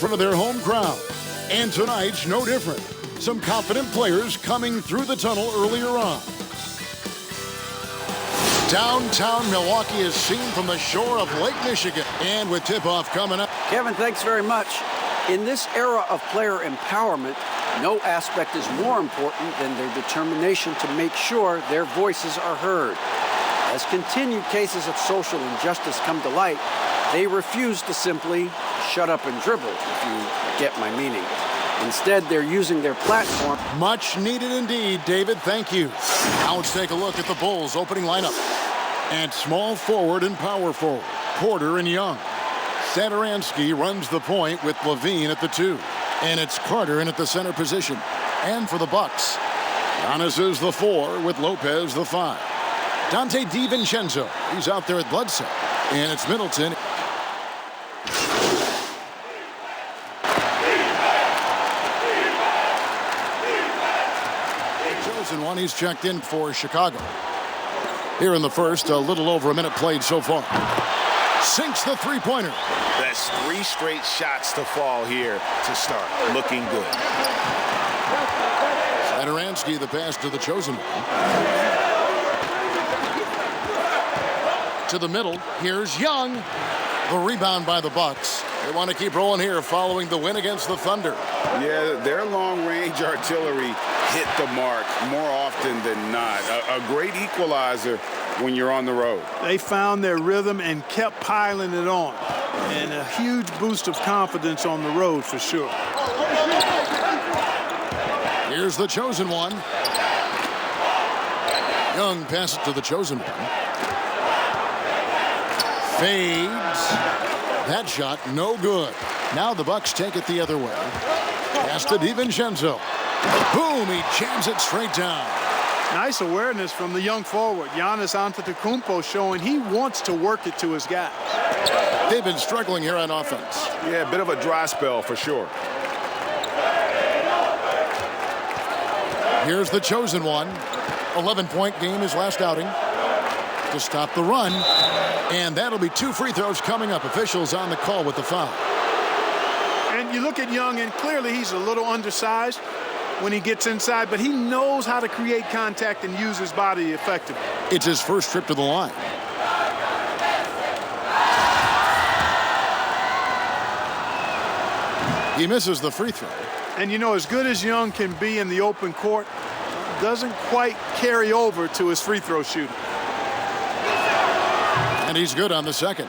front of their home crowd. And tonight's no different. Some confident players coming through the tunnel earlier on. Downtown Milwaukee is seen from the shore of Lake Michigan. And with tip-off coming up. Kevin, thanks very much. In this era of player empowerment, no aspect is more important than their determination to make sure their voices are heard. As continued cases of social injustice come to light, they refuse to simply shut up and dribble, if you get my meaning. Instead, they're using their platform. Much needed indeed, David. Thank you. Now let's take a look at the Bulls' opening lineup. At small forward and power forward, Porter and Young. Satoransky runs the point with Levine at the 2. And it's Carter in at the center position. And for the Bucks, Giannas is the 4 with Lopez the 5. Dante DiVincenzo, he's out there at Bledsoe. And it's Middleton. One he's checked in for Chicago. Here in the first, a little over a minute played so far. Sinks the three-pointer. That's 3 straight shots to fall here to start. Looking good. Satoransky, the pass to the chosen one. To the middle. Here's Young. The rebound by the Bucks. They want to keep rolling here following the win against the Thunder. Yeah, their long-range artillery hit the mark more often than not. A great equalizer when you're on the road. They found their rhythm and kept piling it on. And a huge boost of confidence on the road for sure. Here's the chosen one. Young passes to the chosen one. Fades. That shot no good. Now the Bucks take it the other way. Pass to DiVincenzo. Boom, he jams it straight down. Nice awareness from the young forward. Giannis Antetokounmpo showing he wants to work it to his guy. They've been struggling here on offense. Yeah, a bit of a dry spell for sure. Here's the chosen one. 11-point game his last outing. To stop the run. And that'll be 2 free throws coming up. Officials on the call with the foul. And you look at Young, and clearly he's a little undersized when he gets inside, but he knows how to create contact and use his body effectively. It's his first trip to the line. He misses the free throw. And you know, as good as Young can be in the open court, doesn't quite carry over to his free throw shooting. And he's good on the second.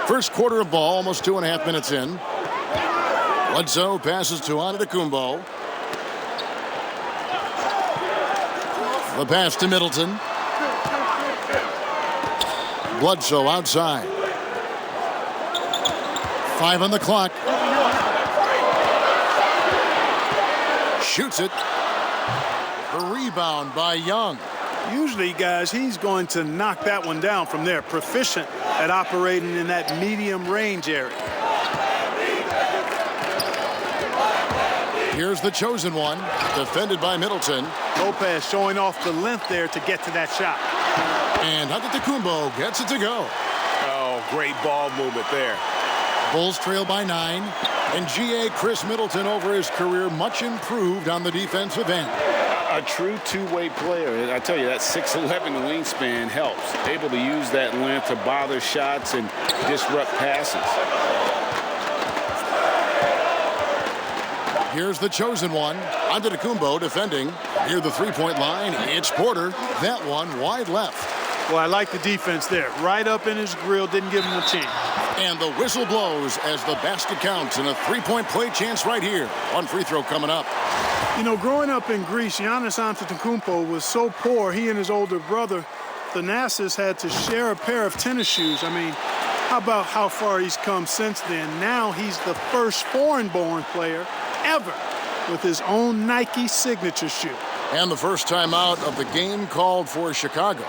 First quarter of ball, almost 2.5 minutes in. Bledsoe passes to Antetokounmpo. The pass to Middleton. Bledsoe outside. 5 on the clock. Shoots it. The rebound by Young. Usually, guys, he's going to knock that one down from there. Proficient at operating in that medium range area. Here's the chosen one, defended by Middleton. Lopez showing off the length there to get to that shot. And Antetokounmpo gets it to go. Oh, great ball movement there. Bulls trail by 9. And GA Chris Middleton over his career much improved on the defensive end. A true two-way player. And I tell you, that 6'11" wingspan helps. Able to use that length to bother shots and disrupt passes. Here's the chosen one. Antetokounmpo defending near the three-point line. It's Porter. That one wide left. Well, I like the defense there. Right up in his grill, didn't give him a chance. And the whistle blows as the basket counts, and a three-point play chance right here. One free throw coming up. You know, growing up in Greece, Giannis Antetokounmpo was so poor, he and his older brother, Giannas, had to share a pair of tennis shoes. I mean, how about how far he's come since then? Now he's the first foreign-born player ever with his own Nike signature shoe. And the first time out of the game called for Chicago.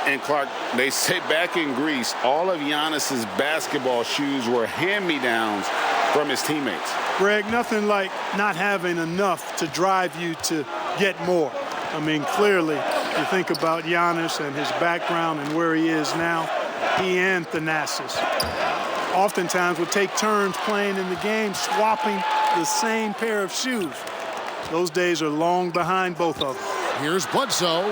And Clark, they say back in Greece, all of Giannis's basketball shoes were hand-me-downs from his teammates. Greg, nothing like not having enough to drive you to get more. I mean, clearly, you think about Giannis and his background and where he is now. he and Thanasis. Oftentimes would take turns playing in the game, swapping the same pair of shoes. Those days are long behind both of them. Here's Bledsoe.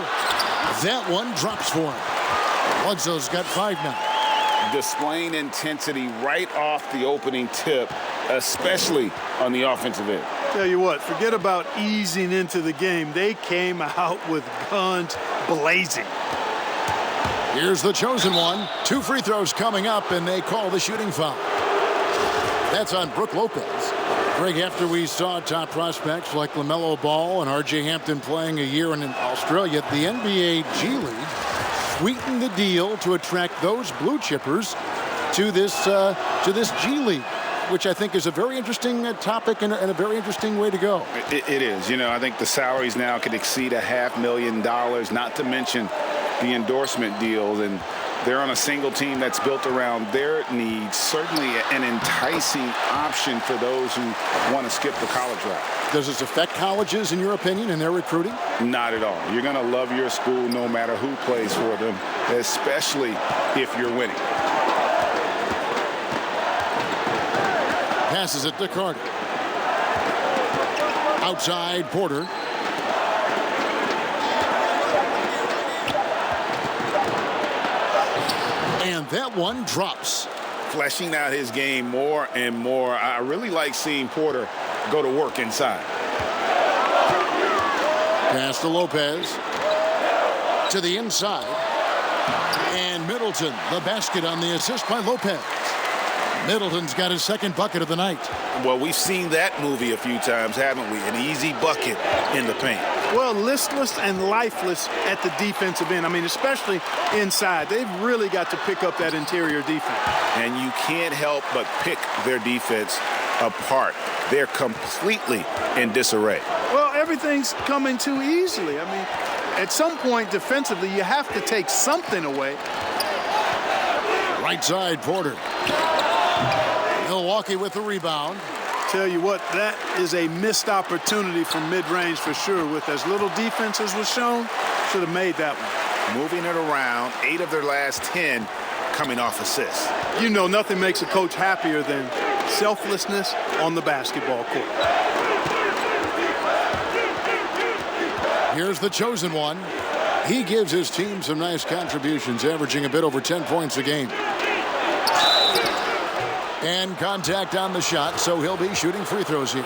That one drops for him. Bledsoe's got 5 now. Displaying intensity right off the opening tip, especially on the offensive end. Tell you what, forget about easing into the game. They came out with guns blazing. Here's the chosen one. 2 free throws coming up, and they call the shooting foul. That's on Brook Lopez. Greg, after we saw top prospects like LaMelo Ball and R.J. Hampton playing a year in Australia, the NBA G League sweetened the deal to attract those blue chippers to this G League, which I think is a very interesting topic and a very interesting way to go. It is. You know, I think the salaries now could exceed $500,000, not to mention the endorsement deals, and they're on a single team that's built around their needs. Certainly an enticing option for those who want to skip the college route. Does this affect colleges, in your opinion, in their recruiting? Not at all. You're going to love your school no matter who plays for them, especially if you're winning. Passes it to Carter. Outside, Porter. And that one drops. Fleshing out his game more and more. I really like seeing Porter go to work inside. Pass to Lopez. To the inside. And Middleton, the basket on the assist by Lopez. Middleton's got his 2nd bucket of the night. Well, we've seen that movie a few times, haven't we? An easy bucket in the paint. Well, listless and lifeless at the defensive end. I mean, especially inside. They've really got to pick up that interior defense. And you can't help but pick their defense apart. They're completely in disarray. Well, everything's coming too easily. I mean, at some point defensively, you have to take something away. Right side, Porter. Milwaukee with the rebound. Tell you what, that is a missed opportunity from mid-range for sure. With as little defense as was shown, should have made that one. Moving it around, 8 of their last 10 coming off assists. You know, nothing makes a coach happier than selflessness on the basketball court. Here's the chosen one. He gives his team some nice contributions, averaging a bit over 10 points a game. And contact on the shot, so he'll be shooting free throws here.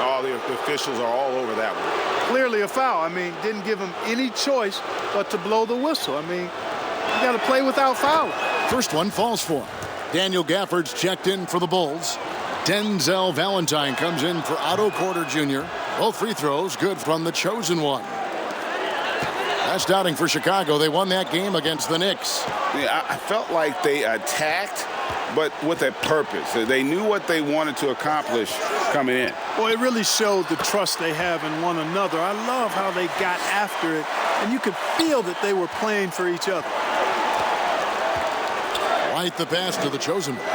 All the officials are all over that one. Clearly a foul. I mean, didn't give him any choice but to blow the whistle. I mean, you got to play without fouling. First one falls for him. Daniel Gafford's checked in for the Bulls. Denzel Valentine comes in for Otto Porter Jr. Both free throws good from the chosen one. That's outing for Chicago. They won that game against the Knicks. Yeah, I felt like they attacked, but with a purpose. They knew what they wanted to accomplish coming in. Well, it really showed the trust they have in one another. I love how they got after it, and you could feel that they were playing for each other. Right the pass to the chosen one.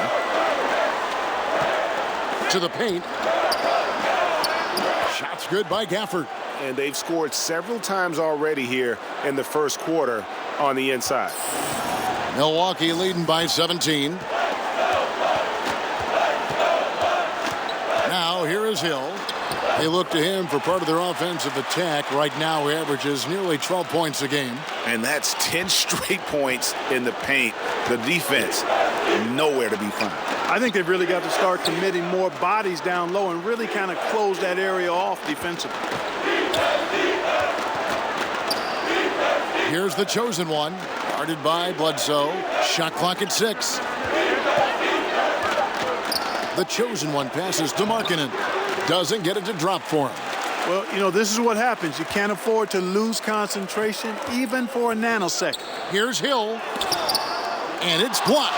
To the paint. Shots good by Gafford. And they've scored several times already here in the first quarter on the inside. Milwaukee leading by 17. Now here is Hill. They look to him for part of their offensive attack. Right now he averages nearly 12 points a game. And that's 10 straight points in the paint. The defense, nowhere to be found. I think they've really got to start committing more bodies down low and really kind of close that area off defensively. Here's the chosen one, guarded by Bledsoe. Shot clock at 6. The chosen one passes to Markkanen. Doesn't get it to drop for him. Well, you know, this is what happens. You can't afford to lose concentration, even for a nanosecond. Here's Hill. And it's blocked.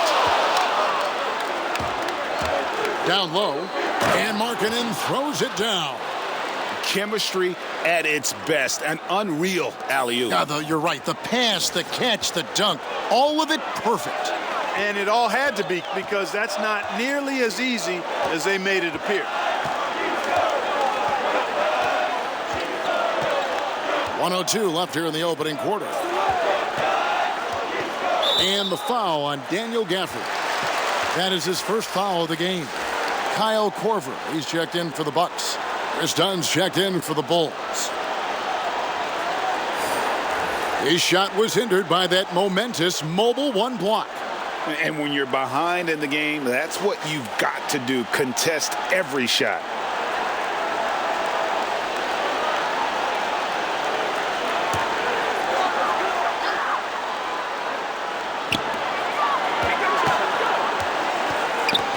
Down low. And Markkanen throws it down. Chemistry at its best. An unreal alley-oop. Yeah, you're right. The pass, the catch, the dunk, all of it perfect. And it all had to be, because that's not nearly as easy as they made it appear. .102 left here in the opening quarter. And the foul on Daniel Gafford. That is his first foul of the game. Kyle Korver, he's checked in for the Bucks. Chris Dunn's checked in for the Bulls. His shot was hindered by that momentous mobile one block. And when you're behind in the game, that's what you've got to do. Contest every shot.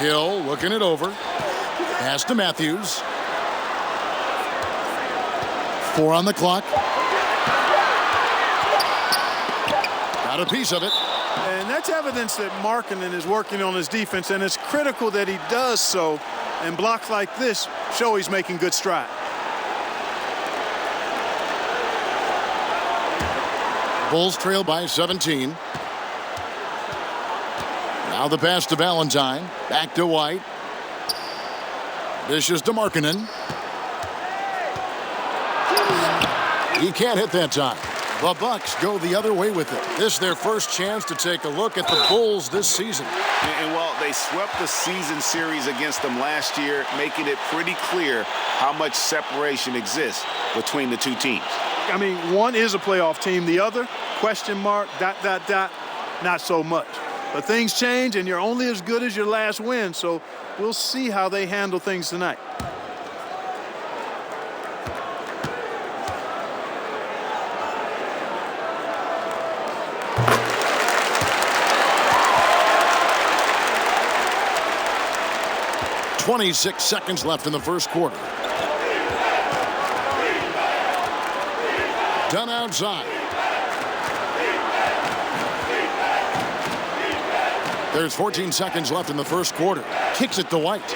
Hill looking it over. Pass to Matthews. 4 on the clock. Got a piece of it. And that's evidence that Markkanen is working on his defense, and it's critical that he does so. And blocks like this show he's making good stride. Bulls trail by 17. Now the pass to Valentine. Back to White. Dishes to Markkanen. He can't hit that time. The Bucks go the other way with it. This is their first chance to take a look at the Bulls this season. And while they swept the season series against them last year, making it pretty clear how much separation exists between the two teams. I mean, one is a playoff team. The other, question mark, ... not so much. But things change, and you're only as good as your last win. So we'll see how they handle things tonight. .26 seconds left in the first quarter. Done outside. There's 14 seconds left in the first quarter. Kicks it to White.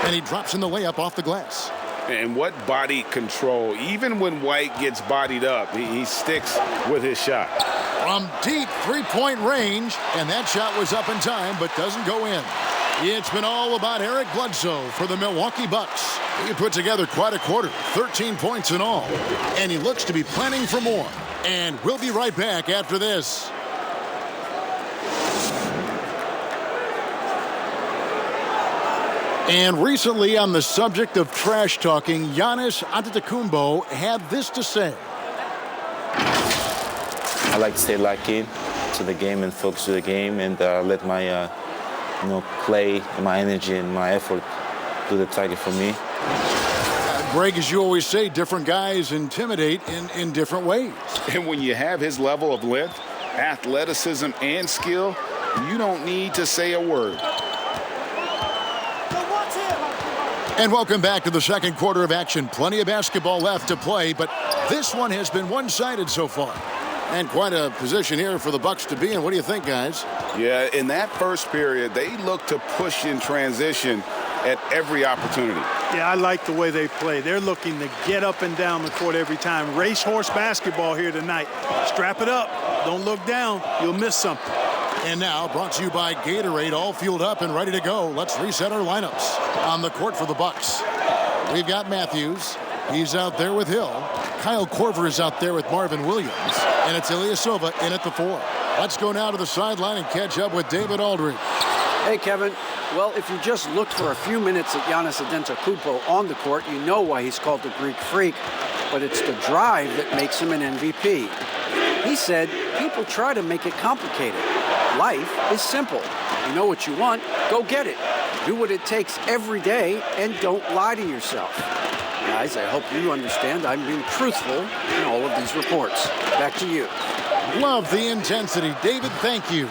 And he drops in the layup off the glass. And what body control. Even when White gets bodied up, he sticks with his shot. From deep three-point range, and that shot was up in time but doesn't go in. It's been all about Eric Bledsoe for the Milwaukee Bucks. He put together quite a quarter, 13 points in all, and he looks to be planning for more. And we'll be right back after this. And recently, on the subject of trash talking, Giannis Antetokounmpo had this to say. I like to stay locked in to the game and focus to the game and let my play and my energy and my effort do the target for me. Greg, as you always say, different guys intimidate in different ways. And when you have his level of length, athleticism, and skill, you don't need to say a word. And welcome back to the second quarter of action. Plenty of basketball left to play, but this one has been one-sided so far. And quite a position here for the Bucks to be in. What do you think, guys? Yeah, in that first period, they looked to push in transition at every opportunity. Yeah, I like the way they play. They're looking to get up and down the court every time. Racehorse basketball here tonight. Strap it up. Don't look down. You'll miss something. And now, brought to you by Gatorade, all fueled up and ready to go. Let's reset our lineups. On the court for the Bucks, we've got Matthews. He's out there with Hill. Kyle Korver is out there with Marvin Williams. And it's Ilyasova in at the 4. Let's go now to the sideline and catch up with David Aldridge. Hey, Kevin. Well, if you just looked for a few minutes at Giannis Antetokounmpo on the court, you know why he's called the Greek Freak. But it's the drive that makes him an MVP. He said, people try to make it complicated. Life is simple. You know what you want, go get it. Do what it takes every day and don't lie to yourself. Guys, I hope you understand I'm being truthful in all of these reports. Back to you. Love the intensity. David, thank you.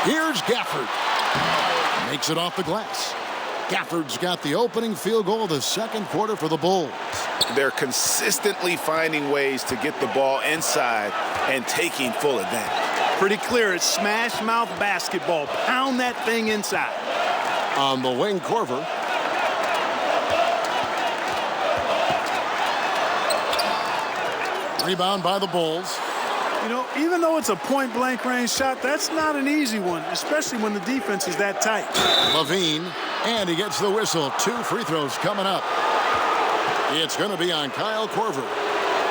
Here's Gafford. Makes it off the glass. Gafford's got the opening field goal of the second quarter for the Bulls. They're consistently finding ways to get the ball inside and taking full advantage. Pretty clear. It's smash mouth basketball. Pound that thing inside. On the wing, Korver. Rebound by the Bulls. You know, even though it's a point-blank range shot, that's not an easy one, especially when the defense is that tight. Levine, and he gets the whistle. 2 free throws coming up. It's going to be on Kyle Korver.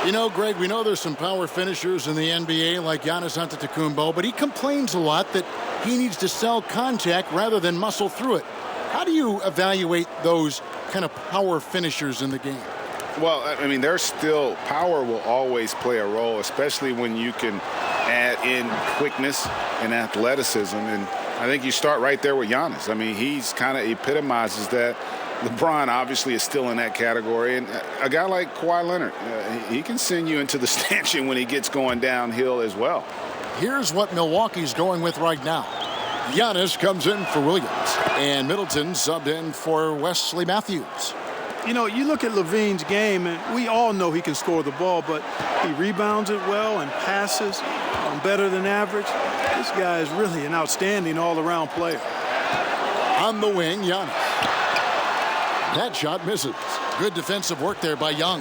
You know, Greg, we know there's some power finishers in the NBA like Giannis Antetokounmpo, but he complains a lot that he needs to sell contact rather than muscle through it. How do you evaluate those kind of power finishers in the game? Well, I mean, there's still power will always play a role, especially when you can add in quickness and athleticism. And I think you start right there with Giannis. I mean, he's kind of epitomizes that. LeBron obviously is still in that category. And a guy like Kawhi Leonard, he can send you into the stanchion when he gets going downhill as well. Here's what Milwaukee's going with right now. Giannis comes in for Williams, and Middleton subbed in for Wesley Matthews. You know, you look at LaVine's game, and we all know he can score the ball, but he rebounds it well and passes better than average. This guy is really an outstanding all-around player. On the wing, Giannis. That shot misses. Good defensive work there by Young.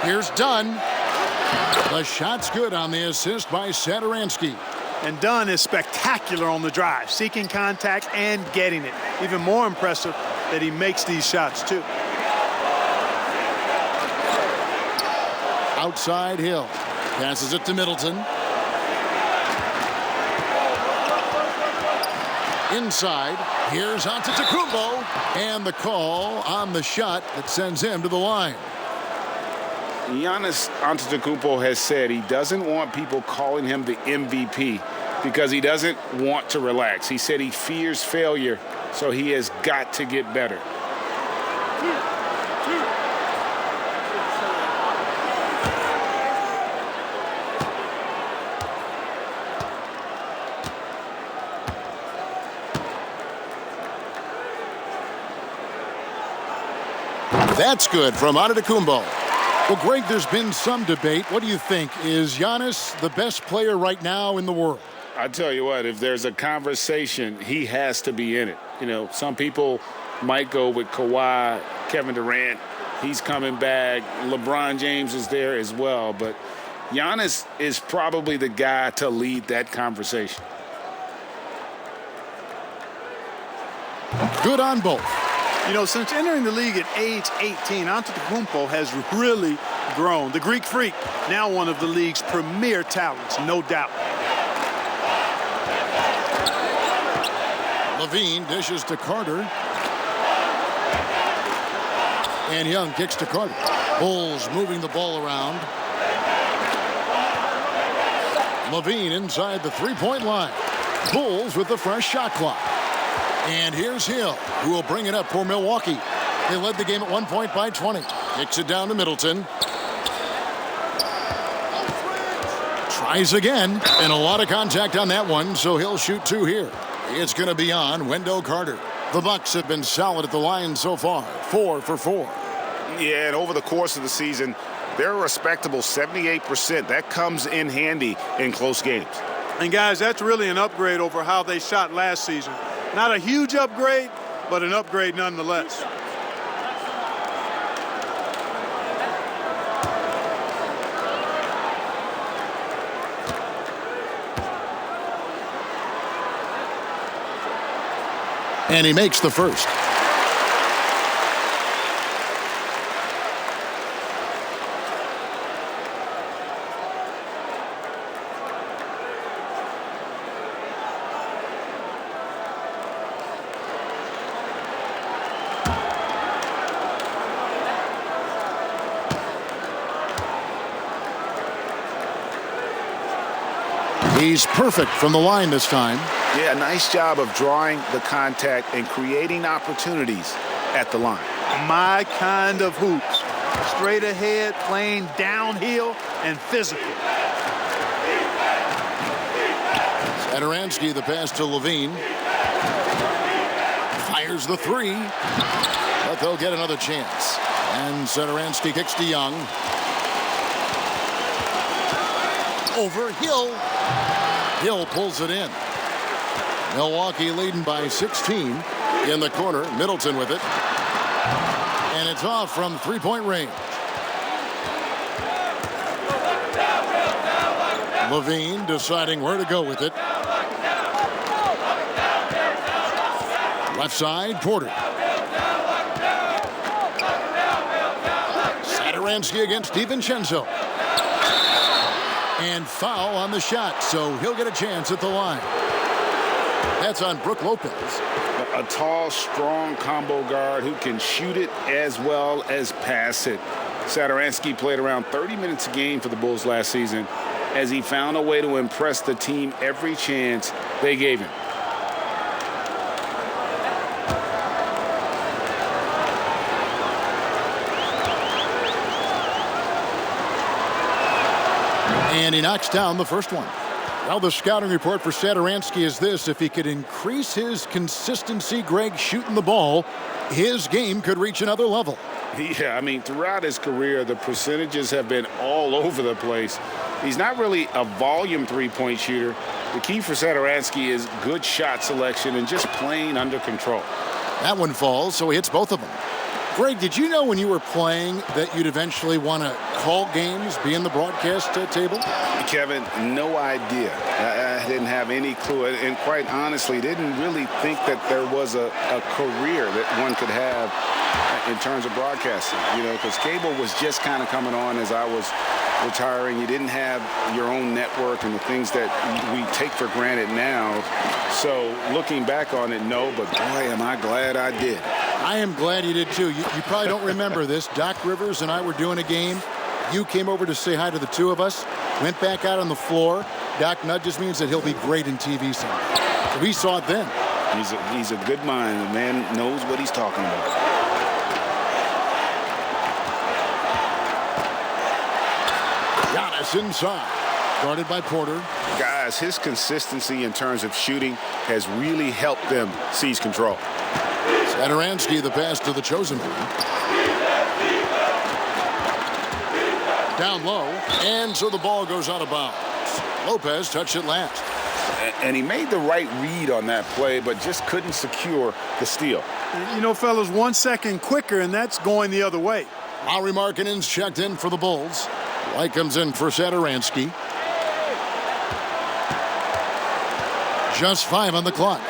Here's Dunn. The shot's good on the assist by Satoransky. And Dunn is spectacular on the drive, seeking contact and getting it. Even more impressive that he makes these shots, too. Outside Hill. Passes it to Middleton. Inside. Here's Antetokounmpo. And the call on the shot that sends him to the line. Giannis Antetokounmpo has said he doesn't want people calling him the MVP because he doesn't want to relax. He said he fears failure, so he has got to get better. That's good from Antetokounmpo. Well, Greg, there's been some debate. What do you think? Is Giannis the best player right now in the world? I tell you what, if there's a conversation, he has to be in it. You know, some people might go with Kawhi, Kevin Durant. He's coming back. LeBron James is there as well. But Giannis is probably the guy to lead that conversation. Good on both. You know, since entering the league at age 18, Antetokounmpo has really grown. The Greek Freak, now one of the league's premier talents, no doubt. Levine dishes to Carter. And Young kicks to Carter. Bulls moving the ball around. Levine inside the three-point line. Bulls with the fresh shot clock. And here's Hill, who will bring it up for Milwaukee. They led the game at 1 point by 20. Kicks it down to Middleton. Tries again, and a lot of contact on that one, so he'll shoot two here. It's going to be on Wendell Carter. The Bucks have been solid at the line so far, 4 for 4. Yeah, and over the course of the season, they're a respectable 78%. That comes in handy in close games. And, guys, that's really an upgrade over how they shot last season. Not a huge upgrade, but an upgrade nonetheless. And he makes the first. He's perfect from the line this time. Yeah, nice job of drawing the contact and creating opportunities at the line. My kind of hoops. Straight ahead, playing downhill, and physical. Satoransky, the pass to Levine. Fires the three. But they'll get another chance. And Satoransky kicks to Young. Over Hill. Hill pulls it in. Milwaukee leading by 16 in the corner. Middleton with it. And it's off from three-point range. Levine deciding where to go with it. Left side, Porter. Satoransky against DiVincenzo. And foul on the shot, so he'll get a chance at the line. That's on Brook Lopez. A tall, strong combo guard who can shoot it as well as pass it. Satoransky played around 30 minutes a game for the Bulls last season as he found a way to impress the team every chance they gave him. And he knocks down the first one. Well, the scouting report for Satoransky is this: if he could increase his consistency, Greg, shooting the ball, his game could reach another level. Yeah, I mean, throughout his career, the percentages have been all over the place. He's not really a volume three-point shooter. The key for Satoransky is good shot selection and just playing under control. That one falls, so he hits both of them. Greg, did you know when you were playing that you'd eventually want to call games, be in the broadcast table? Kevin, no idea. I didn't have any clue, and quite honestly, didn't really think that there was a career that one could have in terms of broadcasting, you know, because cable was just kind of coming on as I was retiring. You didn't have your own network and the things that we take for granted now. So looking back on it, no, but boy, am I glad I did. I am glad you did too. You probably don't remember this. Doc Rivers and I were doing a game. You came over to say hi to the two of us, went back out on the floor. Doc nudges me and said he'll be great in TV someday. So we saw it then. He's a good mind. The man knows what he's talking about. Giannas inside, guarded by Porter. Guys, his consistency in terms of shooting has really helped them seize control. Satoransky, the pass to the chosen one. Down low, and so the ball goes out of bounds. Lopez touched it last. And he made the right read on that play, but just couldn't secure the steal. You know, fellas, 1 second quicker, and that's going the other way. Lauri Markkanen's checked in for the Bulls. White comes in for Satoransky. Just 5 on the clock.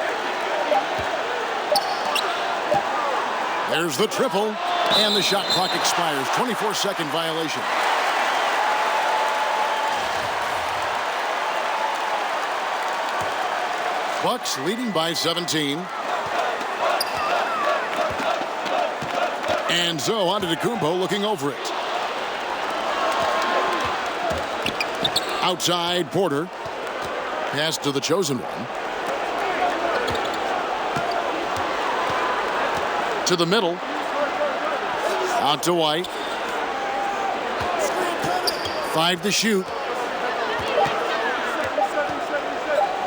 There's the triple, and the shot clock expires. 24-second violation. Bucks leading by 17. And so Antetokounmpo looking over it. Outside Porter. Pass to the chosen one. To the middle. Out to White. 5 to shoot.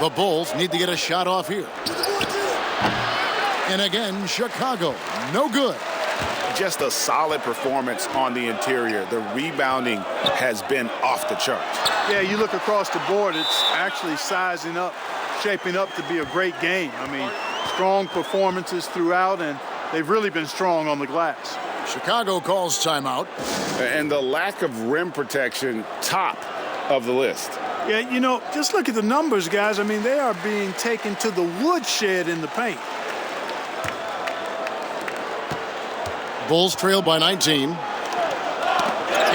The Bulls need to get a shot off here. And again, Chicago, no good. Just a solid performance on the interior. The rebounding has been off the charts. Yeah, you look across the board, it's actually sizing up, shaping up to be a great game. I mean, strong performances throughout, and they've really been strong on the glass. Chicago calls timeout. And the lack of rim protection, top of the list. Yeah, you know, just look at the numbers, guys. I mean, they are being taken to the woodshed in the paint. Bulls trail by 19.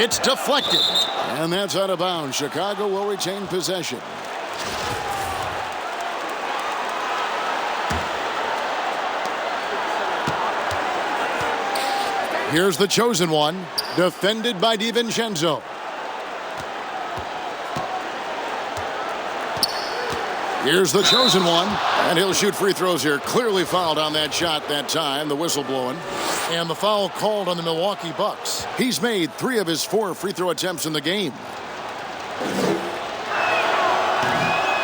It's deflected. And that's out of bounds. Chicago will retain possession. Here's the chosen one. Defended by DiVincenzo. Here's the chosen one. And he'll shoot free throws here. Clearly fouled on that shot that time. The whistle blowing. And the foul called on the Milwaukee Bucks. He's made 3 of his 4 free throw attempts in the game.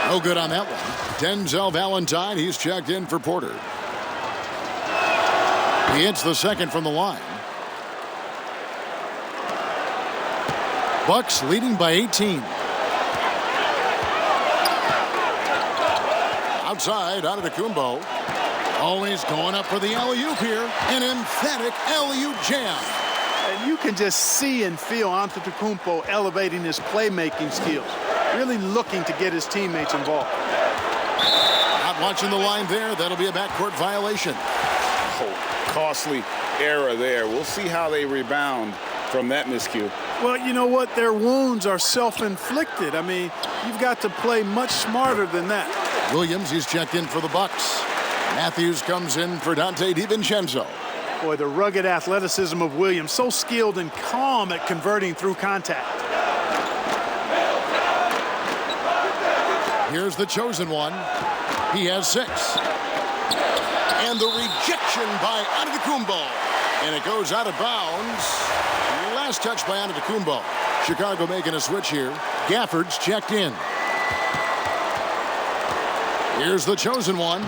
No good on that one. Denzel Valentine, he's checked in for Porter. He hits the second from the line. Bucks leading by 18. Outside, Antetokounmpo. Always going up for the alley-oop here. An emphatic alley-oop jam. And you can just see and feel Antetokounmpo elevating his playmaking skills. Really looking to get his teammates involved. Not watching the line there. That'll be a backcourt violation. Oh, costly error there. We'll see how they rebound from that miscue. Well, you know what? Their wounds are self-inflicted. I mean, you've got to play much smarter than that. Williams, he's checked in for the Bucks. Matthews comes in for Dante DiVincenzo. Boy, the rugged athleticism of Williams, so skilled and calm at converting through contact. Here's the chosen one. He has 6. And the rejection by Antetokounmpo. And it goes out of bounds. Last touch by Antetokounmpo. Chicago making a switch here. Gafford's checked in. Here's the chosen one.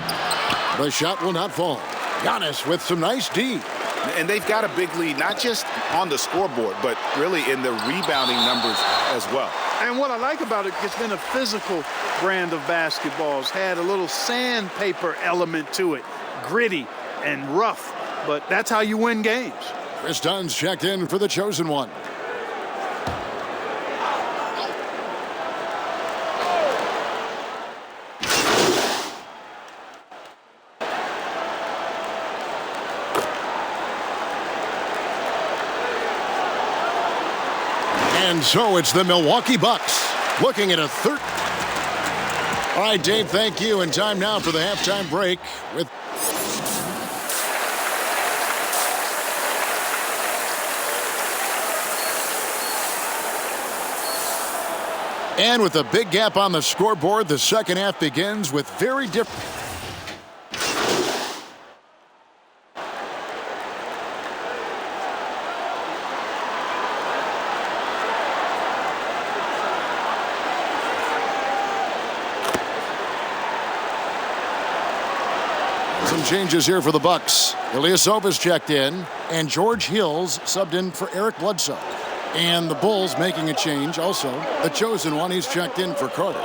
The shot will not fall. Giannas with some nice D. And they've got a big lead, not just on the scoreboard, but really in the rebounding numbers as well. And what I like about it, it's been a physical brand of basketball. It's had a little sandpaper element to it. Gritty and rough, but that's how you win games. Chris Dunn's checked in for the chosen one. And so it's the Milwaukee Bucks looking at a third. All right, Dave, thank you. And time now for the halftime break with. And with a big gap on the scoreboard, the second half begins with very different. Some changes here for the Bucks. Ilyasova's checked in, and George Hill's subbed in for Eric Bledsoe. And the Bulls making a change also. The chosen one, he's checked in for Carter.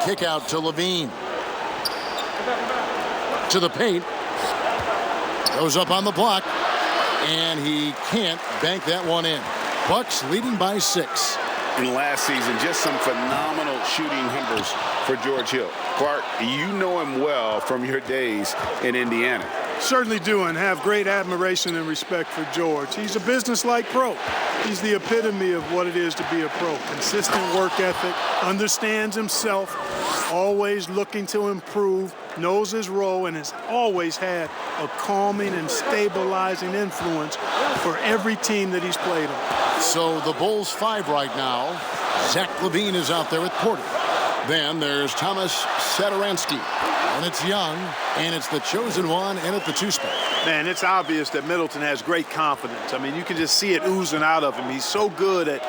Kick out to Levine. To the paint. Goes up on the block. And he can't bank that one in. Bucks leading by 6. In last season, just some phenomenal shooting numbers for George Hill. Clark, you know him well from your days in Indiana. Certainly do, and have great admiration and respect for George. He's a business-like pro. He's the epitome of what it is to be a pro. Consistent work ethic, understands himself, always looking to improve, knows his role, and has always had a calming and stabilizing influence for every team that he's played on. So the Bulls 5 right now. Zach LaVine is out there with Porter. Then there's Thomas Satoransky. And it's Young, and it's the chosen one, and at the 2 spot. Man, it's obvious that Middleton has great confidence. I mean, you can just see it oozing out of him. He's so good at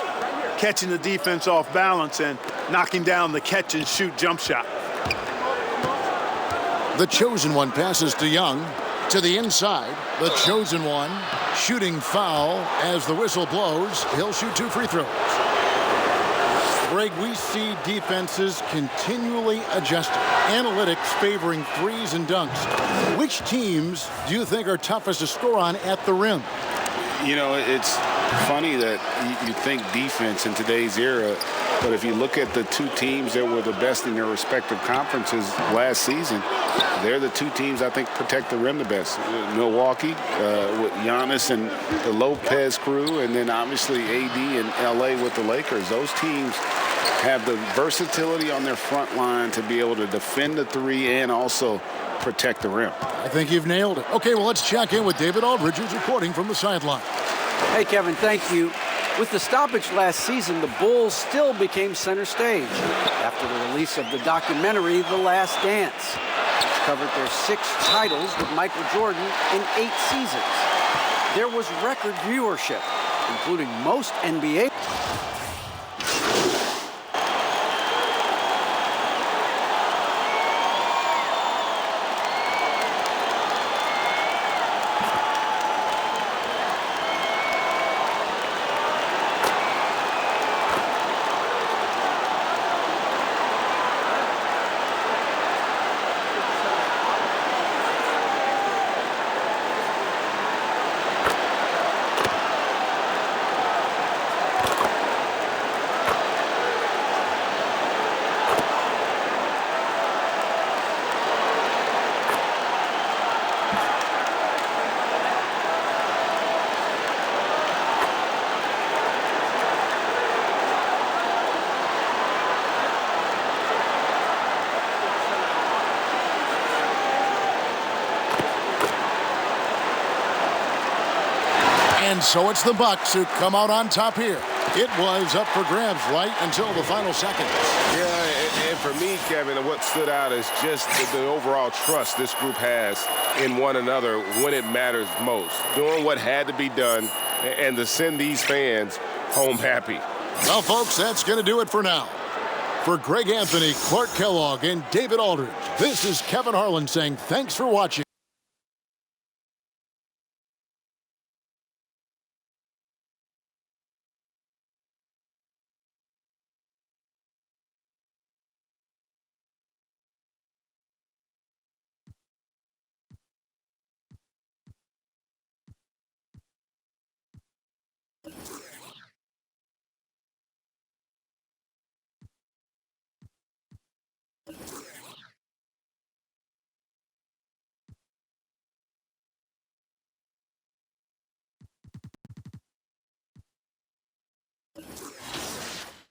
catching the defense off balance and knocking down the catch-and-shoot jump shot. The chosen one passes to Young. To the inside, the chosen one shooting foul as the whistle blows. He'll shoot 2 free throws. Greg, we see defenses continually adjusting. Analytics favoring threes and dunks. Which teams do you think are toughest to score on at the rim? You know, it's funny that you think defense in today's era, but if you look at the 2 teams that were the best in their respective conferences last season, they're the 2 teams I think protect the rim the best. Milwaukee with Giannis and the Lopez crew, and then obviously AD and LA with the Lakers. Those teams have the versatility on their front line to be able to defend the 3 and also protect the rim. I think you've nailed it. Okay, well, let's check in with David Aldridge, who's reporting from the sideline. Hey, Kevin, thank you. With the stoppage last season, the Bulls still became center stage after the release of the documentary The Last Dance, which covered their 6 titles with Michael Jordan in 8 seasons. There was record viewership, including most NBA. And so it's the Bucks who come out on top here. It was up for grabs right until the final seconds. Yeah, and for me, Kevin, what stood out is just the overall trust this group has in one another when it matters most. Doing what had to be done and to send these fans home happy. Well, folks, that's going to do it for now. For Greg Anthony, Clark Kellogg, and David Aldridge, this is Kevin Harlan saying thanks for watching.